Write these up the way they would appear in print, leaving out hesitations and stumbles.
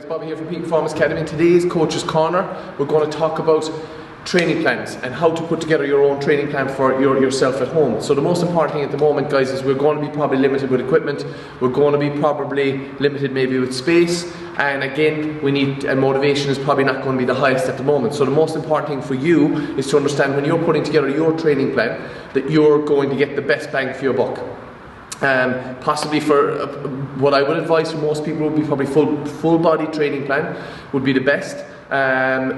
Bobby here from Peak Performance Academy. In today's Coach's Corner, we're going to talk about training plans and how to put together your own training plan for yourself at home. So the most important thing at the moment, guys, is we're going to be probably limited with equipment. We're going to be probably limited maybe with space. And again, and motivation is probably not going to be the highest at the moment. So the most important thing for you is to understand when you're putting together your training plan that you're going to get the best bang for your buck. Possibly for what I would advise for most people would be probably full body training plan would be the best,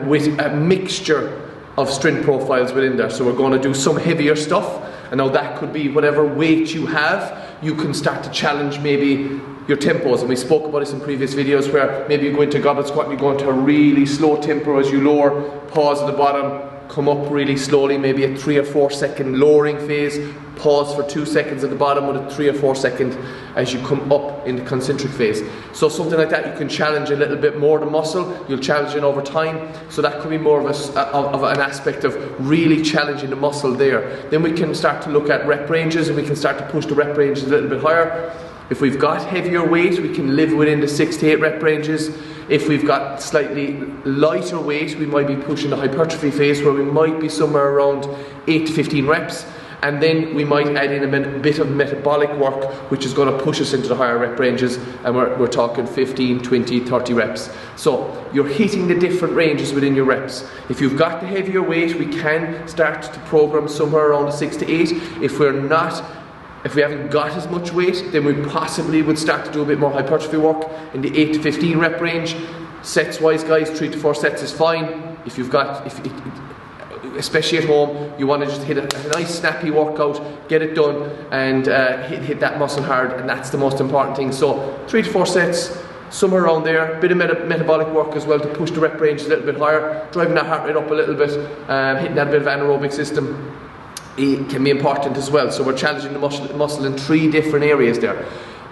with a mixture of strength profiles within there. So we're going to do some heavier stuff, and now that could be whatever weight you have. You can start to challenge maybe your tempos, and we spoke about this in previous videos where maybe you go into goblet squat and you go into a really slow tempo as you lower, pause at the bottom, come up really slowly, maybe a 3 or 4 second lowering phase, pause for 2 seconds at the bottom with a 3 or 4 second as you come up in the concentric phase. So something like that, you can challenge a little bit more the muscle, you'll challenge it over time. So that could be more of an aspect of really challenging the muscle there. Then we can start to look at rep ranges, and we can start to push the rep ranges a little bit higher. If we've got heavier weight, we can live within the 6 to 8 rep ranges. If we've got slightly lighter weight, we might be pushing the hypertrophy phase where we might be somewhere around 8 to 15 reps. And then we might add in a bit of metabolic work, which is going to push us into the higher rep ranges, and we're talking 15, 20, 30 reps. So you're hitting the different ranges within your reps. If you've got the heavier weight, we can start to program somewhere around the 6 to 8. If we haven't got as much weight, then we possibly would start to do a bit more hypertrophy work in the 8 to 15 rep range. Sets wise, guys, 3 to 4 sets is fine. Especially at home, you want to just hit a nice snappy workout, get it done, and hit that muscle hard, and that's the most important thing. So 3 to 4 sets, somewhere around there. Bit of metabolic work as well to push the rep range a little bit higher, driving that heart rate up a little bit, hitting that bit of anaerobic system. It can be important as well. So we're challenging the muscle in 3 different areas there.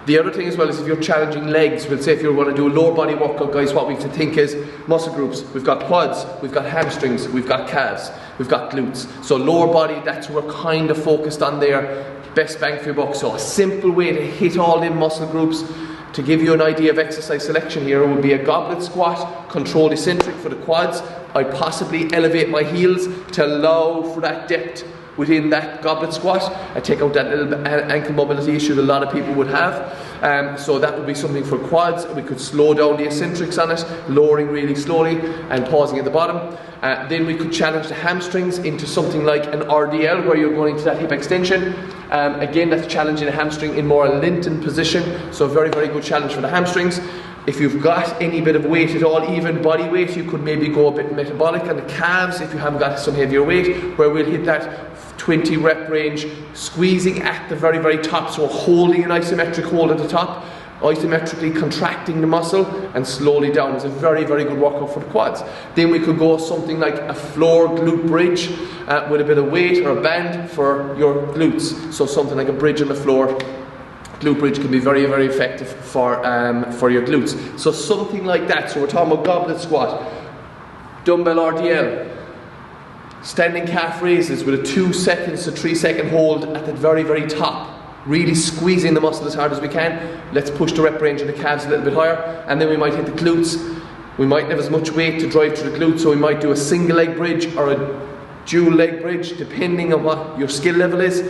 The other thing as well is if you're challenging legs, we'll say if you're going to do a lower body workout, guys, what we have to think is muscle groups. We've got quads, we've got hamstrings, we've got calves, we've got glutes. So lower body, that's what we're kind of focused on there. Best bang for your buck. So a simple way to hit all in muscle groups, to give you an idea of exercise selection here, would be a goblet squat, controlled eccentric for the quads. I'd possibly elevate my heels to allow for that depth within that goblet squat. I take out that little ankle mobility issue that a lot of people would have. So that would be something for quads. We could slow down the eccentrics on it, lowering really slowly and pausing at the bottom. Then we could challenge the hamstrings into something like an RDL where you're going into that hip extension. Again, that's challenging the hamstring in more a lengthened position. So a very, very good challenge for the hamstrings. If you've got any bit of weight at all, even body weight, you could maybe go a bit metabolic on the calves if you haven't got some heavier weight, where we'll hit that 20 rep range, squeezing at the very, very top, so holding an isometric hold at the top, isometrically contracting the muscle and slowly down. It's a very, very good workout for the quads. Then we could go something like a floor glute bridge with a bit of weight or a band for your glutes. So something like a bridge on the floor. Glute bridge can be very, very effective for your glutes. So something like that. So we're talking about goblet squat, dumbbell RDL, standing calf raises with a 2 seconds to 3 second hold at the very, very top, really squeezing the muscle as hard as we can. Let's push the rep range of the calves a little bit higher, and then we might hit the glutes. We might have as much weight to drive through the glutes, so we might do a single leg bridge or a dual leg bridge depending on what your skill level is.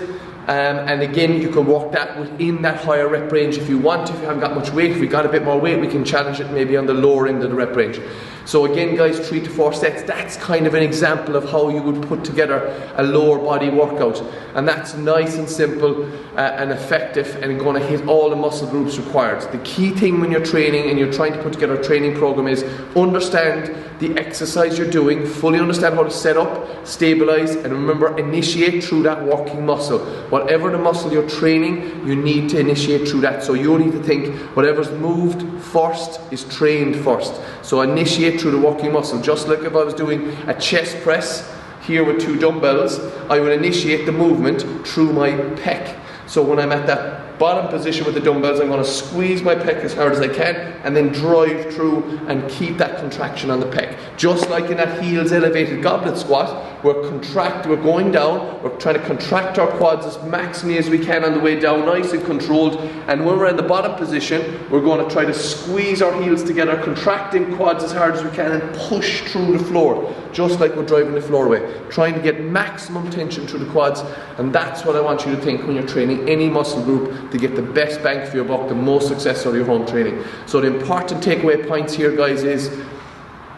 And again, you can work that within that higher rep range if you want to. If you haven't got much weight, if we've got a bit more weight, we can challenge it maybe on the lower end of the rep range. So again, guys, 3 to 4 sets, that's kind of an example of how you would put together a lower body workout. And that's nice and simple and effective, and going to hit all the muscle groups required. The key thing when you're training and you're trying to put together a training program is understand the exercise you're doing, fully understand how to set up, stabilize, and remember, initiate through that working muscle. Whatever the muscle you're training, you need to initiate through that. So you need to think whatever's moved first is trained first. So initiate through the working muscle. Just like if I was doing a chest press here with 2 dumbbells, I would initiate the movement through my pec. So when I'm at that bottom position with the dumbbells, I'm going to squeeze my pec as hard as I can and then drive through and keep that contraction on the pec. Just like in that heels elevated goblet squat, we're going down, we're trying to contract our quads as maximally as we can on the way down, nice and controlled, and when we're in the bottom position, we're going to try to squeeze our heels together, contracting quads as hard as we can and push through the floor, just like we're driving the floor away, trying to get maximum tension through the quads. And that's what I want you to think when you're training any muscle group, to get the best bang for your buck, the most success out of your home training. So the important takeaway points here, guys, is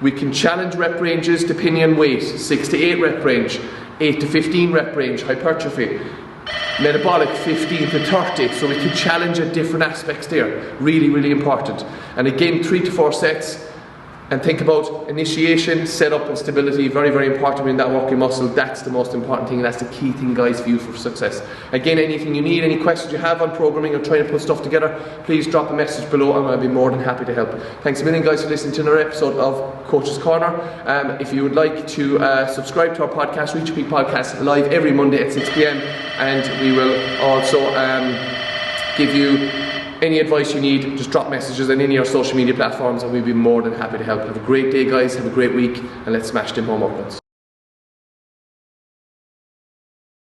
we can challenge rep ranges depending on weight. 6 to 8 rep range, 8 to 15 rep range, hypertrophy. Metabolic, 15 to 30, so we can challenge at different aspects there. Really, really important. And again, 3 to 4 sets. And think about initiation, setup and stability, very, very important in that working muscle. That's the most important thing, and that's the key thing, guys, for you for success. Again, anything you need, any questions you have on programming or trying to put stuff together, please drop a message below and I'll be more than happy to help. Thanks a million, guys, for listening to another episode of Coach's Corner. If you would like to subscribe to our podcast, Reach Your Peak Podcast, live every Monday at 6 PM, and we will also give you any advice you need. Just drop messages on any of our social media platforms and we'll be more than happy to help. Have a great day, guys, have a great week, and let's smash them home workouts.